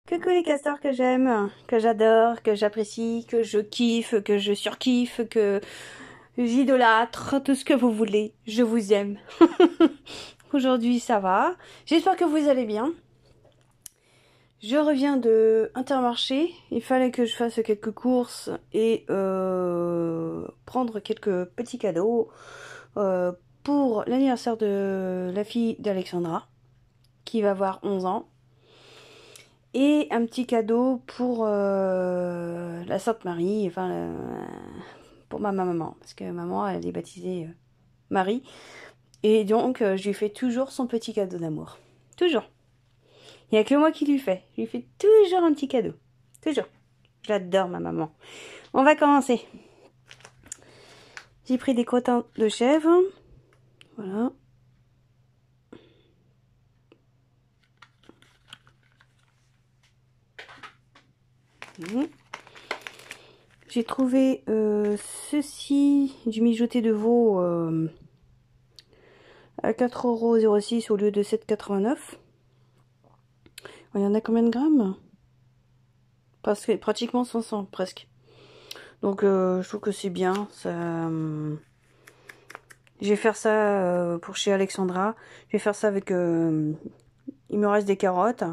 Coucou les castors que j'aime, que j'adore, que j'apprécie, que je kiffe, que je surkiffe, que j'idolâtre, tout ce que vous voulez. Je vous aime. Aujourd'hui ça va. J'espère que vous allez bien. Je reviens de Intermarché. Il fallait que je fasse quelques courses et prendre quelques petits cadeaux pour l'anniversaire de la fille d'Alexandra, qui va avoir 11 ans. Et un petit cadeau pour la Sainte Marie, enfin pour ma maman, parce que maman elle est baptisée Marie. Et donc je lui fais toujours son petit cadeau d'amour. Toujours. Il n'y a que moi qui lui fais. Je lui fais toujours un petit cadeau. Toujours. J'adore ma maman. On va commencer. J'ai pris des crottins de chèvre. Voilà. J'ai trouvé ceci, du mijoté de veau à 4,06 € au lieu de 7,89 €. Il y en a combien de grammes? Parce que pratiquement 500 presque. Donc je trouve que c'est bien. Ça, je vais faire ça pour chez Alexandra. Je vais faire ça avec... il me reste des carottes.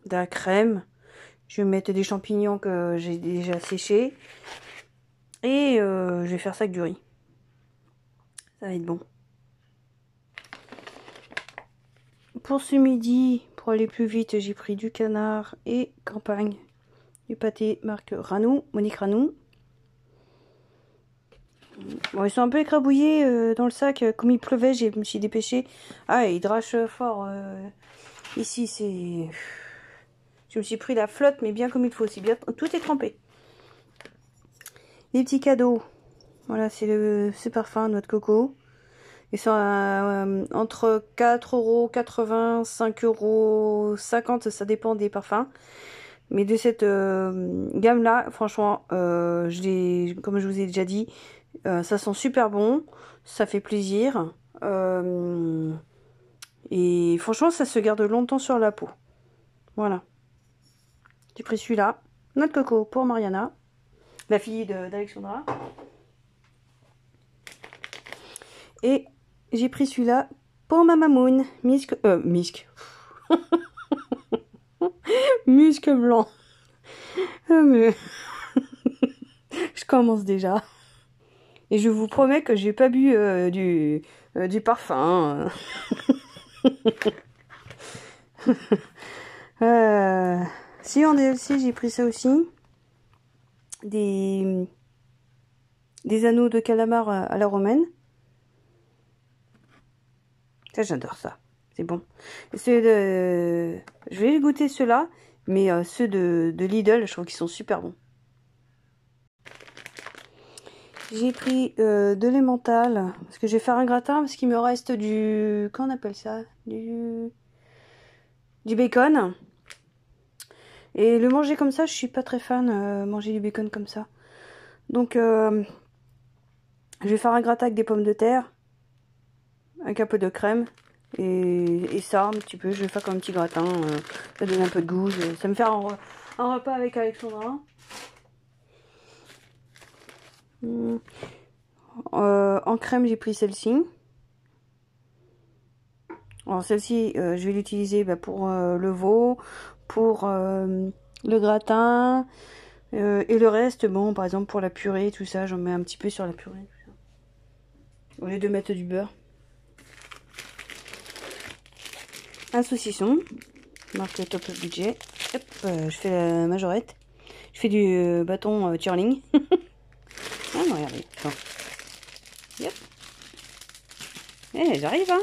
De la crème. Je vais mettre des champignons que j'ai déjà séchés. Et je vais faire ça avec du riz. Ça va être bon. Pour ce midi, pour aller plus vite, j'ai pris du canard et campagne. Du pâté marque Ranou, Monique Ranou. Bon, ils sont un peu écrabouillés dans le sac. Comme il pleuvait, je me suis dépêchée. Ah, il drache fort. Ici, c'est... Je me suis pris la flotte, mais bien comme il faut. C'est bien, tout est trempé. Les petits cadeaux. Voilà, c'est ce parfum, noix de coco. Ils sont entre 4,80 €, 5,50 €, ça dépend des parfums. Mais de cette gamme-là, franchement, comme je vous ai déjà dit, ça sent super bon, ça fait plaisir. Et franchement, ça se garde longtemps sur la peau. Voilà. J'ai pris celui-là. Noix de coco pour Mariana, la fille d'Alexandra. Et j'ai pris celui-là pour ma mamoun. Musc blanc. Mais... je commence déjà. Et je vous promets que j'ai pas bu du parfum. Si en DLC j'ai pris ça aussi. Des anneaux de calamar à la romaine. Ça j'adore ça. C'est bon. Je vais goûter ceux-là. Mais ceux de Lidl, je trouve qu'ils sont super bons. J'ai pris de l'emmental. Parce que je vais faire un gratin. Parce qu'il me reste du... Comment on appelle ça? Du bacon. Et le manger comme ça, je suis pas très fan. Manger du bacon comme ça. Donc, je vais faire un gratin avec des pommes de terre. Avec un peu de crème. Et ça, un petit peu. Je vais faire comme un petit gratin. Ça donne un peu de goût. Ça me fait un repas avec Alexandra. En crème, j'ai pris celle-ci. Alors celle-ci, je vais l'utiliser pour le veau, pour le gratin, et le reste, bon, par exemple pour la purée, tout ça, j'en mets un petit peu sur la purée. Tout ça. Au lieu de mettre du beurre. Un saucisson, marque Top Budget. Hop, je fais la majorette. Je fais du bâton twirling. Ah non, regardez. Bon. Yep. Eh, j'arrive, hein.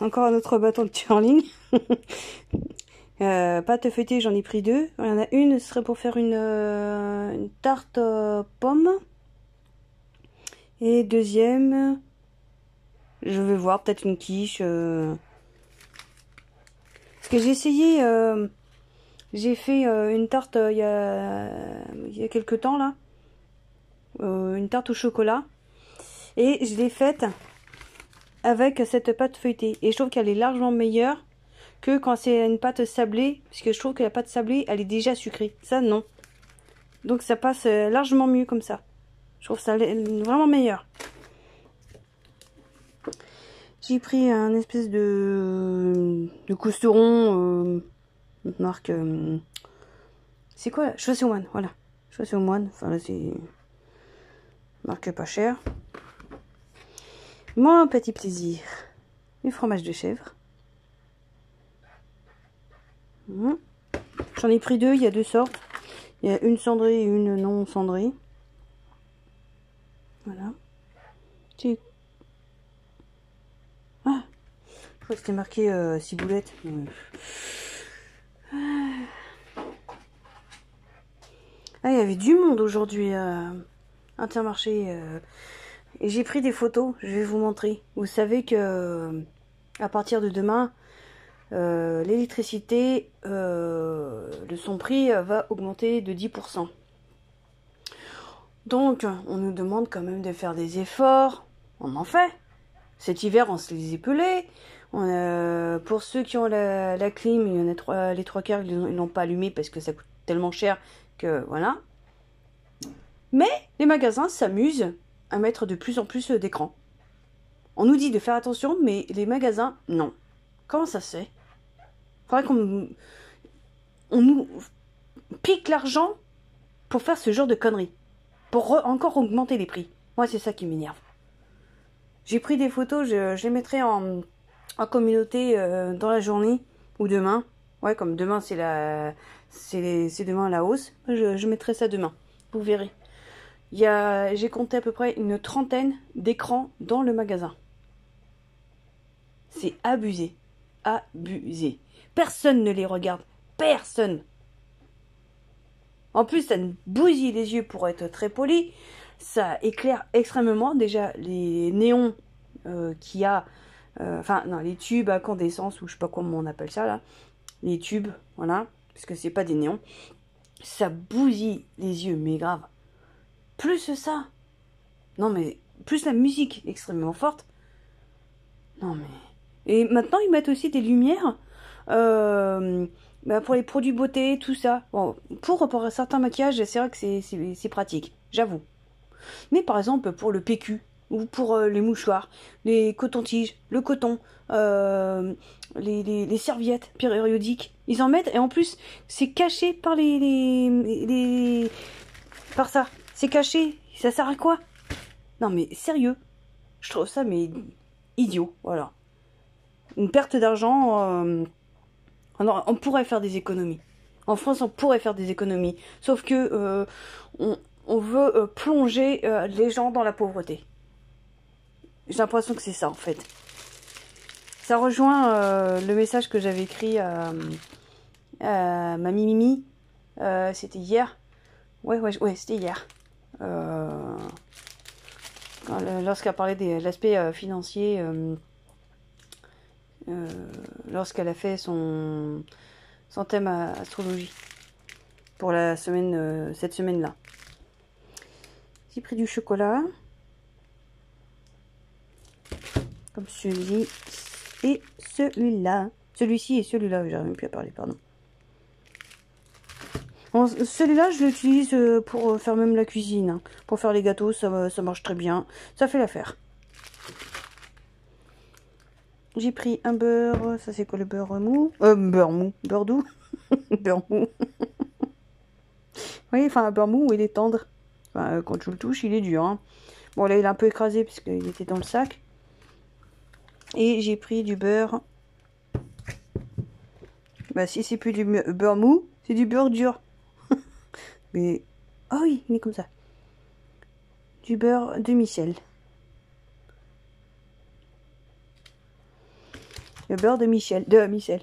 Encore un autre bâton de twirling. Pâte feuilletée, j'en ai pris 2. Il y en a une, ce serait pour faire une tarte pomme. Et deuxième, je vais voir, peut-être une quiche. Parce que j'ai essayé, j'ai fait une tarte il y a quelques temps là. une tarte au chocolat. Et je l'ai faite avec cette pâte feuilletée. Et je trouve qu'elle est largement meilleure que quand c'est une pâte sablée. Parce que je trouve que la pâte sablée, elle est déjà sucrée. Ça, non. Donc ça passe largement mieux comme ça. Je trouve ça vraiment meilleur. J'ai pris un espèce de cousteron marque... c'est quoi là? Chaussée aux moines, voilà. Chaussée aux moines, enfin là c'est marque pas cher. Mon petit plaisir, du fromage de chèvre. J'en ai pris deux, il y a deux sortes. Il y a une cendrée et une non cendrée. Voilà. Ah, je crois que c'était marqué ciboulette. Ah, il y avait du monde aujourd'hui à Intermarché. Et j'ai pris des photos, je vais vous montrer. Vous savez que à partir de demain, l'électricité, son prix va augmenter de 10%. Donc, on nous demande quand même de faire des efforts. On en fait. Cet hiver, on se les est pelés. Pour ceux qui ont la clim, il y en a les trois quarts, ils l'ont pas allumé parce que ça coûte tellement cher que voilà. Mais les magasins s'amusent à mettre de plus en plus d'écrans. On nous dit de faire attention, mais les magasins, non. Comment ça se fait? Faudrait qu'on nous pique l'argent pour faire ce genre de conneries. Pour encore augmenter les prix. Moi, c'est ça qui m'énerve. J'ai pris des photos, je les mettrai en communauté dans la journée ou demain. Ouais, comme demain c'est demain la hausse. Je mettrai ça demain. Vous verrez. J'ai compté à peu près une trentaine d'écrans dans le magasin. C'est abusé. Abusé. Personne ne les regarde. Personne. En plus, ça nous bousille les yeux pour être très poli. Ça éclaire extrêmement. Déjà, les néons qu'il y a... Enfin, non, les tubes à incandescence, ou je sais pas comment on appelle ça, là. Les tubes, voilà. Parce que c'est pas des néons. Ça bousille les yeux, mais grave. Plus ça. Non, mais... Plus la musique extrêmement forte. Non, mais... Et maintenant, ils mettent aussi des lumières... pour les produits beauté, tout ça. Bon, pour certains maquillages, c'est vrai que c'est pratique, j'avoue. Mais par exemple, pour le PQ, ou pour les mouchoirs, les cotons-tiges, le coton, les serviettes périodiques, ils en mettent, et en plus, c'est caché par par ça. C'est caché, ça sert à quoi? Non mais sérieux, je trouve ça mais idiot, voilà. Une perte d'argent... on pourrait faire des économies. En France, on pourrait faire des économies. Sauf que on veut plonger les gens dans la pauvreté. J'ai l'impression que c'est ça, en fait. Ça rejoint le message que j'avais écrit à Mamie Mimi. C'était hier. Ouais, c'était hier. Lorsqu'elle parlait de l'aspect financier... lorsqu'elle a fait son thème astrologie pour la semaine, cette semaine-là. J'ai pris du chocolat, comme celui et celui-là. Celui-ci et celui-là, j'arrive même plus à parler, pardon. Bon, celui-là, je l'utilise pour faire même la cuisine. Hein. Pour faire les gâteaux, ça marche très bien. Ça fait l'affaire. J'ai pris un beurre, ça c'est quoi le beurre mou? Beurre mou, beurre doux. Beurre mou. Oui, enfin un beurre mou, il est tendre. Enfin, quand je le touche, il est dur. Hein. Bon là, il est un peu écrasé parce qu'il était dans le sac. Et j'ai pris du beurre. Bah si c'est plus du beurre mou, c'est du beurre dur. Mais... Oh oui, il est comme ça. Du beurre demi-sel. Le beurre de Michel. De Michel.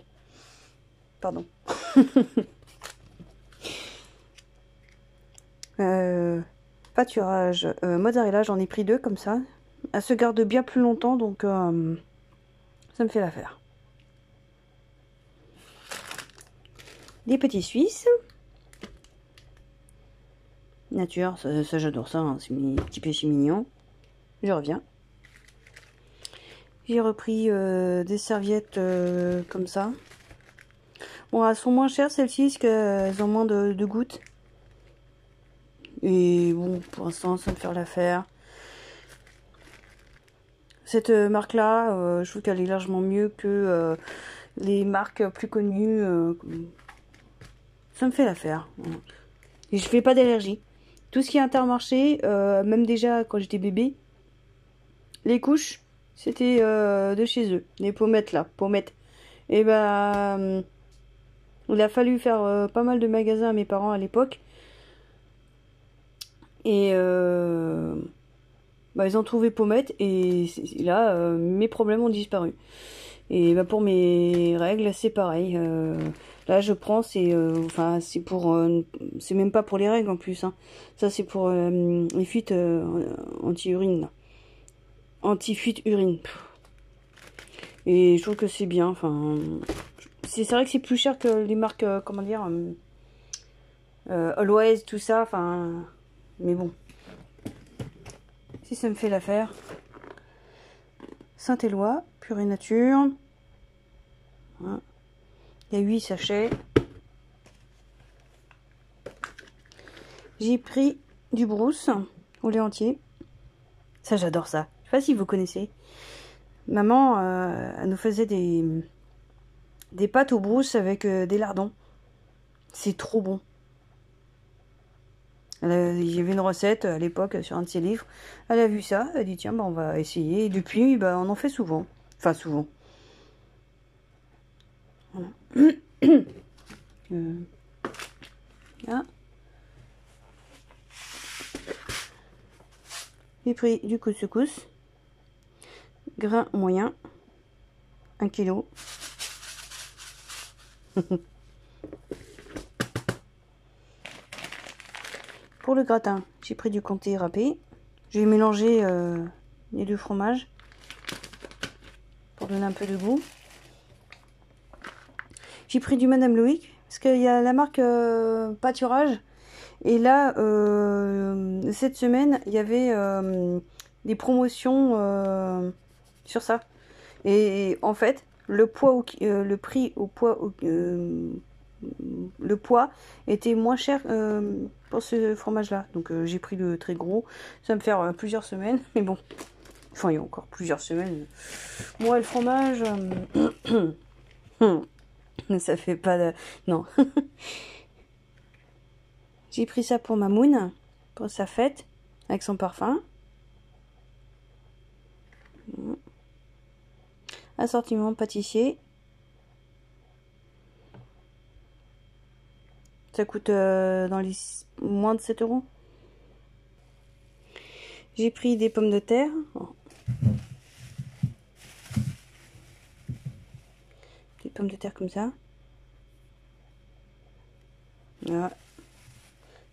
Pardon. Pâturage. Mozzarella, j'en ai pris deux comme ça. Elle se garde bien plus longtemps, donc ça me fait l'affaire. Des petits Suisses. nature, ça j'adore ça, hein, c'est mes petits péchés mignons. Je reviens. J'ai repris des serviettes comme ça. Bon, elles sont moins chères celles-ci, parce qu'elles ont moins de gouttes. Et bon, pour l'instant, ça me fait l'affaire. Cette marque-là, je trouve qu'elle est largement mieux que les marques plus connues. Ça me fait l'affaire. Et je fais pas d'allergie. Tout ce qui est Intermarché, même déjà quand j'étais bébé, les couches, c'était de chez eux. Les pommettes là, pommettes. Et ben, il a fallu faire pas mal de magasins à mes parents à l'époque. Et bah, ils ont trouvé pommettes et là, mes problèmes ont disparu. Et bah, pour mes règles, c'est pareil. Là, je prends, enfin, c'est pour, c'est même pas pour les règles en plus. Hein. Ça, c'est pour les fuites anti-urine. Anti-fuite urine. Et je trouve que c'est bien. Enfin, c'est vrai que c'est plus cher que les marques, comment dire, Always, tout ça. Enfin, mais bon. Si ça me fait l'affaire. Saint-Éloi, purée nature. Voilà. Il y a 8 sachets. J'ai pris du brousse au lait entier. Ça, j'adore ça. Je sais pas si vous connaissez. Maman, elle nous faisait des pâtes au brousse avec des lardons. C'est trop bon. Il y avait une recette à l'époque sur un de ses livres. Elle a vu ça. Elle a dit tiens, bah, on va essayer. Et depuis, bah, on en fait souvent. Enfin, souvent. Voilà. Là. J'ai pris du couscous. Grain moyen. 1 kg. Pour le gratin, j'ai pris du comté râpé. J'ai mélangé les deux fromages pour donner un peu de goût. J'ai pris du Madame Loïc parce qu'il y a la marque pâturage. Et là, cette semaine, il y avait des promotions sur ça. Et en fait, le prix au poids, le poids était moins cher pour ce fromage-là. Donc j'ai pris le très gros. Ça va me faire plusieurs semaines, mais bon. Enfin, il y a encore plusieurs semaines. Moi, le fromage, ça fait pas de... Non. J'ai pris ça pour ma moune, pour sa fête, avec son parfum. Assortiment pâtissier. Ça coûte dans les moins de 7 €. J'ai pris des pommes de terre. Des pommes de terre comme ça. Voilà.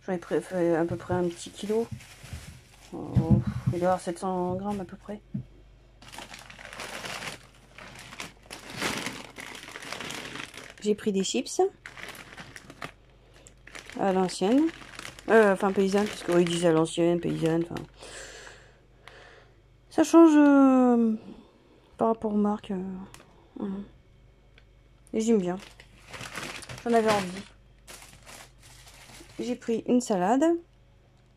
J'en ai pris à peu près un petit kilo. Oh, il doit y avoir 700 grammes à peu près. J'ai pris des chips. À l'ancienne. Enfin paysanne, parce qu'ils disent à l'ancienne, paysanne. Enfin, ça change par rapport aux marques. Et j'aime bien. J'en avais envie. J'ai pris une salade.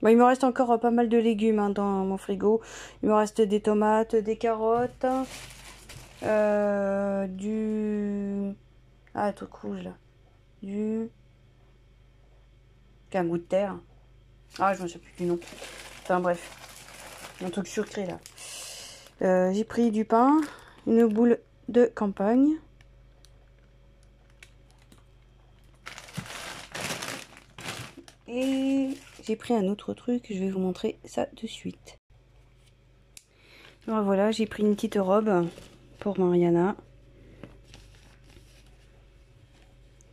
Bon, il me reste encore pas mal de légumes hein, dans mon frigo. Il me reste des tomates, des carottes, du... Ah, un truc rouge là. Un goût de terre. Ah, je ne sais plus du nom. Enfin bref. Un truc sucré là. J'ai pris du pain, une boule de campagne. Et j'ai pris un autre truc, je vais vous montrer ça de suite. Alors voilà, j'ai pris une petite robe pour Mariana.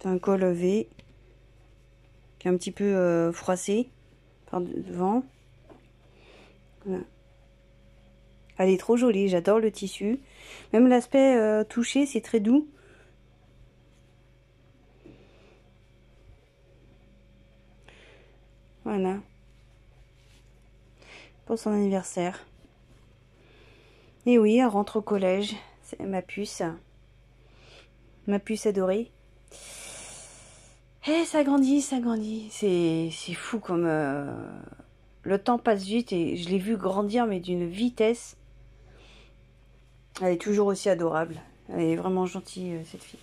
C'est un col V qui est un petit peu froissé par devant. Voilà. Elle est trop jolie, j'adore le tissu. Même l'aspect touché, c'est très doux. Voilà. pour son anniversaire. Et oui, elle rentre au collège. C'est ma puce adorée. Et ça grandit, ça grandit. C'est fou comme le temps passe vite et je l'ai vu grandir mais d'une vitesse. Elle est toujours aussi adorable. Elle est vraiment gentille cette fille.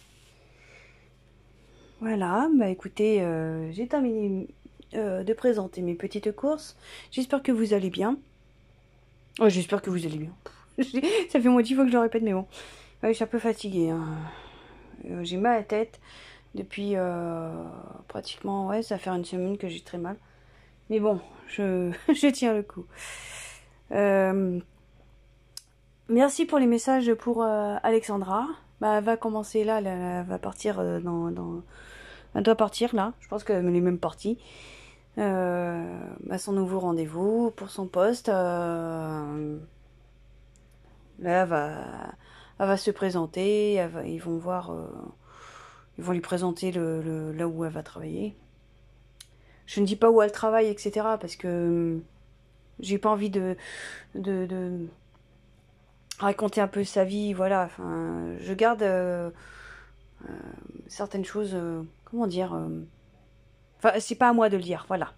Voilà, bah écoutez, j'ai terminé de présenter mes petites courses. J'espère que vous allez bien. Oh, j'espère que vous allez bien. Ça fait moi 10 fois que je le répète, mais bon. Ouais, je suis un peu fatiguée. Hein. J'ai mal à la tête depuis pratiquement, ouais, ça fait une semaine que j'ai très mal. Mais bon, je tiens le coup. Merci pour les messages pour Alexandra. Bah, elle va commencer là, elle va partir elle doit partir là. Je pense qu'elle est même partie. À son nouveau rendez-vous pour son poste. Là, elle va se présenter. Ils vont voir. Ils vont lui présenter là où elle va travailler. Je ne dis pas où elle travaille, etc. Parce que j'ai pas envie de raconter un peu sa vie. Voilà. Enfin, je garde certaines choses. Comment dire Enfin, c'est pas à moi de le dire. Voilà.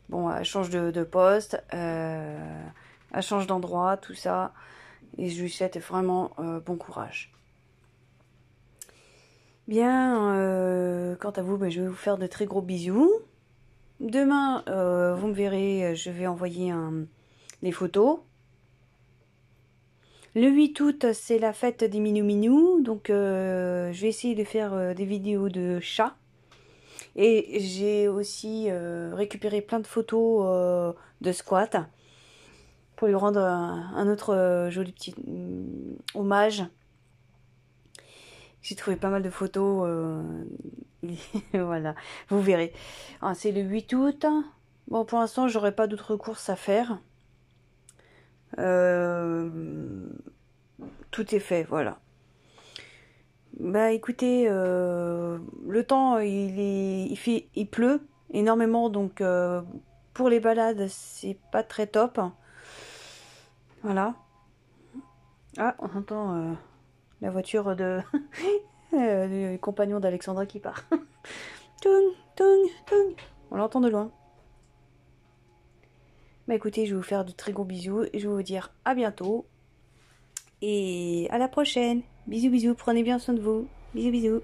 Bon, elle change de poste. Elle change d'endroit, tout ça. Et je lui souhaite vraiment bon courage. Bien, quant à vous, je vais vous faire de très gros bisous. Demain, vous me verrez, je vais envoyer des photos. Le 8 août, c'est la fête des Minou-Minou. Donc, je vais essayer de faire des vidéos de chats. Et j'ai aussi récupéré plein de photos de squat pour lui rendre un autre joli petit hommage. J'ai trouvé pas mal de photos. Voilà, vous verrez. Ah, c'est le 8 août. Bon, pour l'instant, j'aurai pas d'autres courses à faire. Tout est fait, voilà. Bah écoutez, le temps, il pleut énormément, donc pour les balades, c'est pas très top. Voilà. Ah, on entend la voiture du compagnon d'Alexandra qui part. Toung, toung, toung. On l'entend de loin. Bah écoutez, je vais vous faire de très gros bisous et je vais vous dire à bientôt. Et à la prochaine. Bisous, bisous. Prenez bien soin de vous. Bisous, bisous.